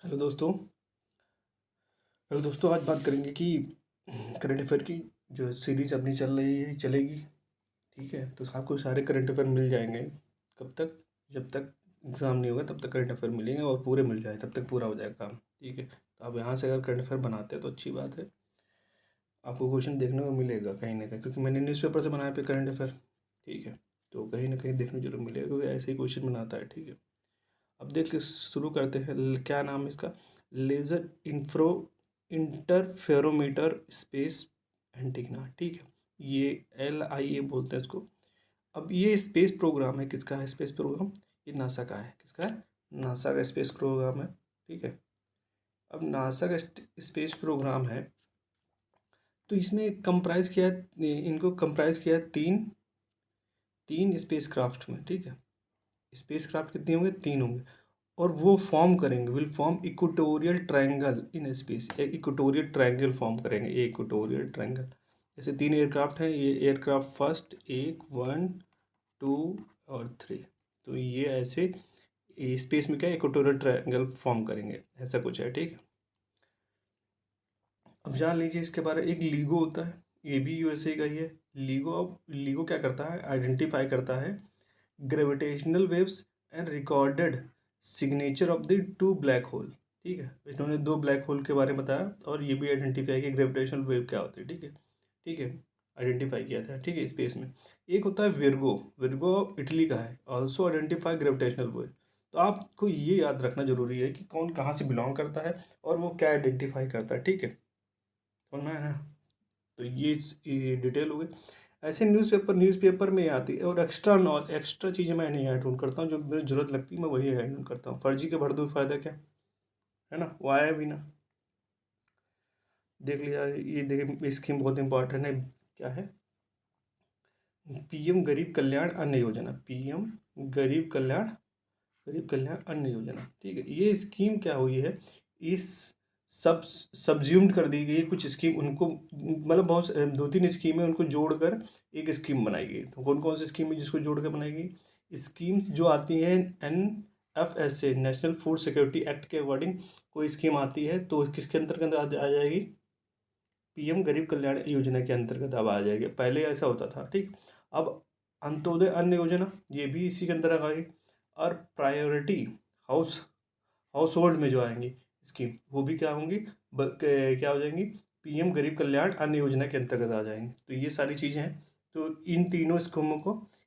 Hello दोस्तों। आज बात करेंगे कि करंट अफेयर की जो सीरीज अपनी चल रही है चलेगी। ठीक है, तो आपको सारे करंट अफेयर मिल जाएंगे। कब तक? जब तक एग्ज़ाम नहीं होगा तब तक करंट अफेयर मिलेंगे, और पूरे मिल जाए तब तक पूरा हो जाएगा काम। ठीक है, तो आप यहाँ से अगर करंट अफेयर बनाते हैं तो अच्छी बात है, आपको क्वेश्चन देखने को मिलेगा कहीं ना कहीं, क्योंकि मैंने न्यूज़पेपर से बनाया पे करंट अफेयर। ठीक है, तो कहीं ना कहीं देखने को जरूर मिलेगा, क्योंकि ऐसे ही क्वेश्चन बनाता है। ठीक है, अब देख के शुरू करते हैं। क्या नाम है इसका? लेज़र इंफ्रो इंटरफेरोमीटर स्पेस एंटीना। ठीक है, ये LIA बोलते हैं इसको। अब ये स्पेस प्रोग्राम है, किसका है स्पेस प्रोग्राम? ये नासा का है। किसका है? नासा का स्पेस प्रोग्राम है। ठीक है, अब नासा का स्पेस प्रोग्राम है, तो इसमें कंप्राइज किया है, इनको कंप्राइज किया है तीन तीन स्पेस क्राफ्ट में। ठीक है, स्पेस क्राफ्ट कितने होंगे? तीन होंगे, और वो फॉर्म करेंगे, will form equatorial triangle in space. एक इक्वेटोरियल ट्रायंगल फॉर्म करेंगे, एक इक्वेटोरियल ट्रायंगल। जैसे तीन एयरक्राफ्ट हैं, ये एयरक्राफ्ट फर्स्ट एक 1 2 और 3, तो ये ऐसे स्पेस में क्या इक्वेटोरियल ट्रायंगल फॉर्म करेंगे, ऐसा कुछ है। ठीक है, अब जान लीजिए इसके बारे में। एक लीगो होता है, ये भी USA का ही है। लीगो क्या करता है? आइडेंटिफाई करता है gravitational waves and recorded signature of the two black hole. ठीक है, इन्होंने दो ब्लैक होल के बारे में बताया, और ये भी आइडेंटिफाई किया ग्रेविटेशनल वेव क्या होती है। ठीक है, ठीक है, आइडेंटिफाई किया था। ठीक है, स्पेस में एक होता है विर्गो। विर्गो इटली का है, ऑल्सो आइडेंटिफाई ग्रेविटेशनल वेव। तो आपको ये याद रखना जरूरी है कि कौन कहाँ से बिलोंग करता है और वो क्या आइडेंटिफाई करता है। ठीक है, सुनना है ना? तो ये डिटेल हो गई। ऐसे न्यूज़पेपर में आती है, और एक्स्ट्रा चीज़ें मैं नहीं ऐड ऑन करता हूँ, जो मुझे ज़रूरत लगती है मैं वही ऐड ऑन करता हूँ। फर्जी के भर दो, फ़ायदा क्या है ना? वो आया भी ना। देख लिया, ये देखिए स्कीम बहुत इंपॉर्टेंट है। क्या है? PM गरीब कल्याण अन्न योजना। PM गरीब कल्याण गरीब कल्याण अन्न योजना। ठीक है, ये स्कीम क्या हुई है? इस सब सब्ज्यूम्ड कर दी गई है कुछ स्कीम उनको, मतलब बहुत दो तीन स्कीम है, उनको जोड़कर एक स्कीम बनाई गई। तो कौन कौन सी स्कीम है जिसको जोड़ कर बनाई गई? स्कीम जो आती है NFSA, national food security act के अकॉर्डिंग कोई स्कीम आती है, तो किसके अंतर्गत आ जाएगी? PM गरीब कल्याण योजना के अंतर्गत अब आ जाएगी। पहले ऐसा होता था। ठीक, अब अंत्योदय अन्न योजना, ये भी इसी के अंतर्गत आ गई। और प्रायोरिटी हाउस हाउस होल्ड में जो आएंगी स्कीम, वो भी क्या होंगी? क्या हो जाएंगी? PM गरीब कल्याण अन्न योजना के अंतर्गत आ जाएंगे। तो ये सारी चीज़ें हैं। तो इन तीनों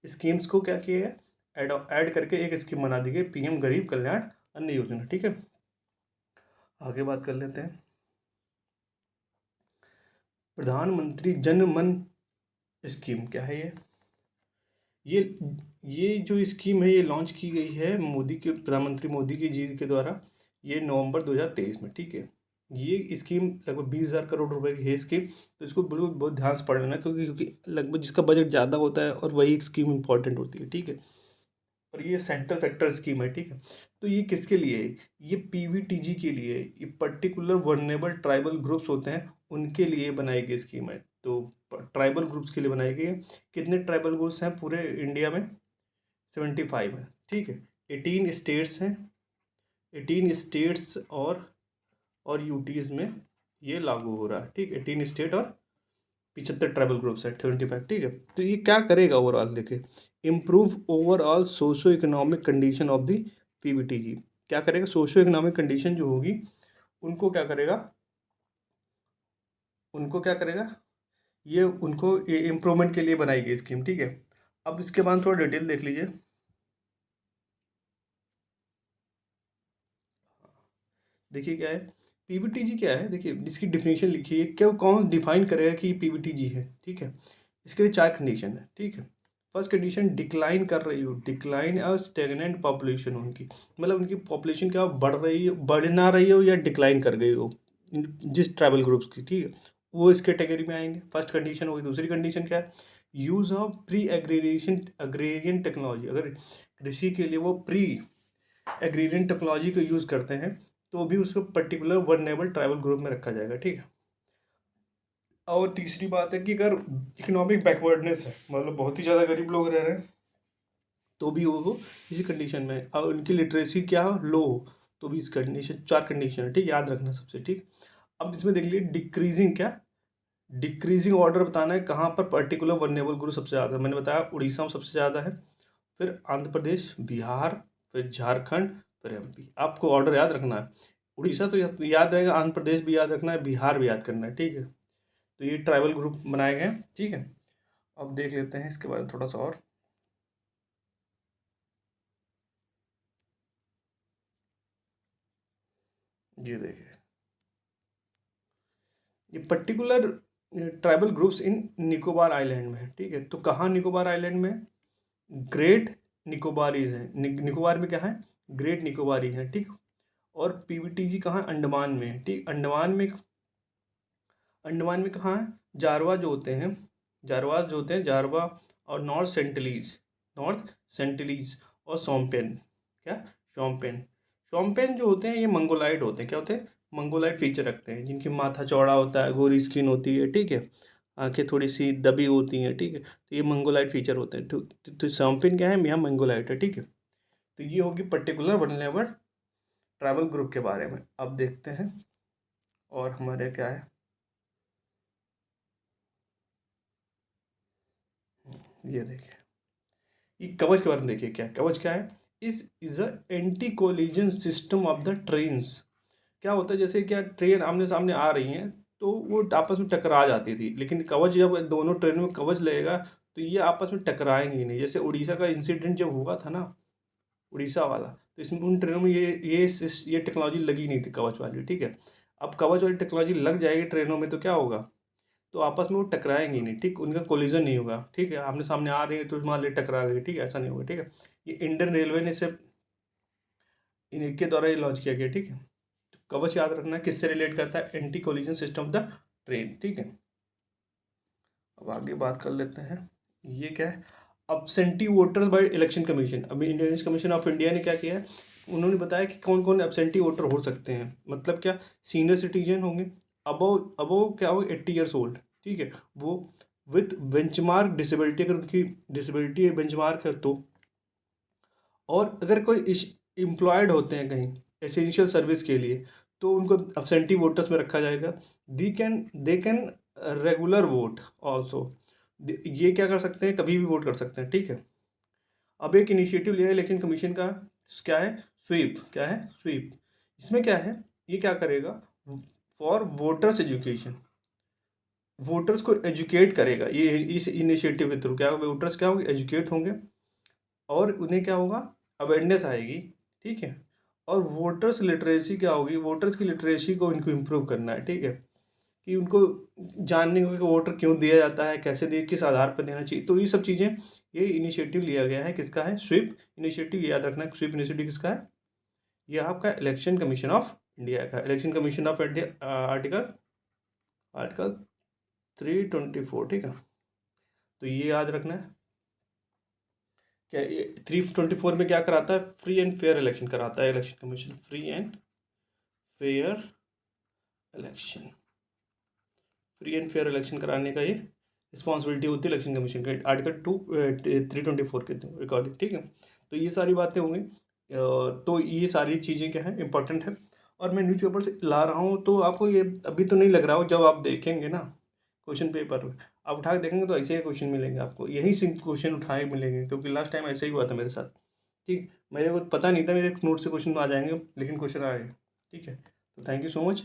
स्कीम्स को क्या किया गया? ऐड करके एक स्कीम बना दी गई, PM गरीब कल्याण अन्न योजना। ठीक है, आगे बात कर लेते हैं। प्रधानमंत्री जन मन स्कीम क्या है ये ये जो स्कीम है, ये लॉन्च की गई है प्रधानमंत्री मोदी जी के द्वारा, ये नवंबर 2023 में। ठीक है, ये स्कीम लगभग 20,000 करोड़ रुपए की है स्कीम। तो इसको बिल्कुल बहुत ध्यान से पढ़ लेना, क्योंकि लगभग जिसका बजट ज़्यादा होता है और वही स्कीम इंपॉर्टेंट होती है। ठीक है, और ये सेंट्रल सेक्टर स्कीम है। ठीक है, तो ये किसके लिए है? ये PVTG के लिए है। ये पर्टिकुलर वर्नेबल ट्राइबल ग्रुप्स होते हैं, उनके लिए बनाई गई स्कीम है। तो ट्राइबल ग्रुप्स के लिए बनाई गई है। कितने ट्राइबल ग्रुप्स हैं पूरे इंडिया में? 75 है। ठीक है, 18 स्टेट्स हैं, 18 स्टेट्स और यूटीज़ में ये लागू हो रहा है। ठीक, 18 स्टेट और 75 ट्राइबल ग्रुप्स है, 75। ठीक है, तो ये क्या करेगा ओवरऑल? देखिए, improve overall socio economic condition of the PVTG। क्या करेगा? सोशो इकोनॉमिक कंडीशन जो होगी उनको क्या करेगा? उनको क्या करेगा? ये उनको इम्प्रूवमेंट के लिए बनाई गई स्कीम। ठीक है, अब इसके बाद थोड़ा डिटेल देख लीजिए। देखिए क्या है PVTG, क्या है देखिए, इसकी डिफिनेशन लिखिए। क्या कौन डिफाइन करेगा कि PVTG है? ठीक है, इसके लिए 4 कंडीशन है। ठीक है, फर्स्ट कंडीशन, डिक्लाइन कर रही हो, डिक्लाइन और स्टेगनेंट पॉपुलेशन उनकी, मतलब उनकी पॉपुलेशन क्या बढ़ रही है, बढ़ ना रही हो, या डिक्लाइन कर गई हो जिस ट्राइबल ग्रुप्स की। ठीक है, वो इस कैटेगरी में आएंगे। फर्स्ट कंडीशन होगी। दूसरी कंडीशन क्या है? Use of pre agrarian technology. अगर कृषि के लिए वो प्री एग्रीरियन टेक्नोलॉजी को यूज़ करते हैं, तो भी उसको पर्टिकुलर वर्नेबल ट्राइबल ग्रुप में रखा जाएगा। ठीक है, और तीसरी बात है कि अगर इकोनॉमिक बैकवर्डनेस है, मतलब बहुत ही ज़्यादा गरीब लोग रह रहे हैं, तो भी वो इसी कंडीशन में, और उनकी लिटरेसी क्या हो? लो हो, तो भी इस कंडीशन 4 कंडीशन है, ठीक, याद रखना सबसे, ठीक। अब इसमें देख लीजिए डिक्रीजिंग, क्या डिक्रीजिंग ऑर्डर बताना है, कहाँ पर पर्टिकुलर वल्नरेबल ग्रुप सबसे ज़्यादा है। मैंने बताया उड़ीसा में सबसे ज़्यादा है, फिर आंध्र प्रदेश, बिहार, फिर झारखंड, फिर एमपी। आपको ऑर्डर याद रखना है, उड़ीसा तो याद रहेगा, आंध्र प्रदेश भी याद रखना है, बिहार भी याद करना है, ठीक है। तो ये ट्राइबल ग्रुप बनाए गए हैं, ठीक है। अब देख लेते हैं इसके बारे में थोड़ा सा और। ये देखिए, ये particular tribal groups in Nicobar island में है, ठीक है। तो कहाँ निकोबार आइलैंड में? ग्रेट निकोबारीज हैं, निकोबार में क्या है? ग्रेट निकोबारी है, ठीक। और पीवीटीजी कहाँ? अंडमान में है, ठीक। अंडमान में कहाँ है? जारवा जो होते हैं, जारवाज जो होते हैं, जारवा और नॉर्थ सेंटिलीज और शोम्पेन, क्या शोम्पेन, शोम्पेन जो होते हैं ये मंगोलाइड होते हैं, क्या होते हैं? मंगोलाइड फीचर रखते हैं, जिनकी माथा चौड़ा होता है, गोरी स्किन होती है, ठीक है, आंखें थोड़ी सी दबी होती हैं, ठीक है। तो ये मंगोलाइड फीचर होते हैं। तो शोम्पेन क्या है? यहाँ मंगोलाइड है, ठीक है। तो ये होगी पर्टिकुलर वल्नरेबल ट्राइबल ग्रुप के बारे में। अब देखते हैं और हमारे क्या है, ये देखिए, ये कवच के बारे में देखिए, क्या कवच क्या है? Is a anti collision system of the trains. क्या होता है, जैसे क्या ट्रेन आमने सामने आ रही हैं तो वो आपस में टकरा जाती थी, लेकिन कवच जब दोनों ट्रेनों में कवच लगेगा तो ये आपस में टकराएंगे नहीं। जैसे उड़ीसा का इंसिडेंट जब हुआ था ना, उड़ीसा वाला, तो इसमें उन ट्रेनों में ये टेक्नोलॉजी लगी नहीं थी कवच वाली, ठीक है। अब कवच वाली टेक्नोलॉजी लग जाएगी ट्रेनों में तो क्या होगा? तो आपस में वो टकराएंगे नहीं, ठीक, उनका कोलिजन नहीं होगा, ठीक है। आमने सामने आ रही है तो मान ली टकरा गई, ठीक है, ऐसा नहीं होगा, ठीक है। ये इंडियन रेलवे ने इसे इनके द्वारा ये लॉन्च किया गया, ठीक है। तो कवच याद रखना है, किससे रिलेट करता है? Anti collision system of the train, ठीक है। अब आगे बात कर लेते हैं, ये क्या है? Absentee voters by election commission. अभी इंडियन कमीशन ऑफ इंडिया ने क्या किया है, उन्होंने बताया कि कौन कौन एब्सेंटी वोटर हो सकते हैं। मतलब क्या? सीनियर सिटीजन होंगे, अबव अबव क्या हो, 80 ईयर्स ओल्ड, ठीक है, वो विथ बेंचमार्क डिसेबिलिटी, अगर उनकी डिसेबिलिटी बेंचमार्क है तो, और अगर कोई एम्प्लॉयड होते हैं कहीं एसेंशियल सर्विस के लिए, तो उनको अब्सेंटी वोटर्स में रखा जाएगा। They can regular vote also. ये क्या कर सकते हैं? कभी भी वोट कर सकते हैं, ठीक है। अब एक इनिशिएटिव लिया है इलेक्शन कमीशन का, क्या है? स्वीप, क्या है? स्वीप। इसमें क्या है, ये क्या करेगा? फॉर वोटर्स एजुकेशन, वोटर्स को एजुकेट करेगा ये इस इनिशिएटिव के थ्रू। क्या वोटर्स क्या होंगे? एजुकेट होंगे, और उन्हें क्या होगा? अवेयरनेस आएगी, ठीक है। और वोटर्स लिटरेसी क्या होगी? वोटर्स की लिटरेसी को इनको इम्प्रूव करना है, ठीक है, कि उनको जानने को कि वोटर क्यों दिया जाता है, कैसे दिए, किस आधार पर देना चाहिए। तो ये सब चीज़ें, ये इनिशिएटिव लिया गया है, किसका है? स्वीप इनिशिएटिव, याद रखना है, स्वीप इनिशिएटिव किसका है? ये आपका इलेक्शन कमीशन ऑफ इंडिया का, election commission of India, article article 324, ठीक है। तो ये याद रखना है। क्या ये 324 में क्या कराता है? फ्री एंड फेयर इलेक्शन कराता है election commission, free and fair election, free and fair election कराने का ये रिस्पॉन्सिबिलिटी होती है इलेक्शन कमीशन का, आर्टिकल 324 के रिकॉर्डिंग, ठीक है। तो ये सारी बातें होंगी। तो ये सारी चीज़ें क्या है, इंपॉर्टेंट है। और मैं न्यूज़पेपर से ला रहा हूँ, तो आपको ये अभी तो नहीं लग रहा हो, जब आप देखेंगे ना क्वेश्चन पेपर, आप उठा के देखेंगे तो ऐसे ही क्वेश्चन मिलेंगे आपको, यही से क्वेश्चन उठाए मिलेंगे, क्योंकि लास्ट टाइम ऐसे ही हुआ था मेरे साथ, ठीक। मेरे को पता नहीं था मेरे नोट से क्वेश्चन आ जाएंगे, लेकिन क्वेश्चन आए, ठीक है। तो थैंक यू सो मच।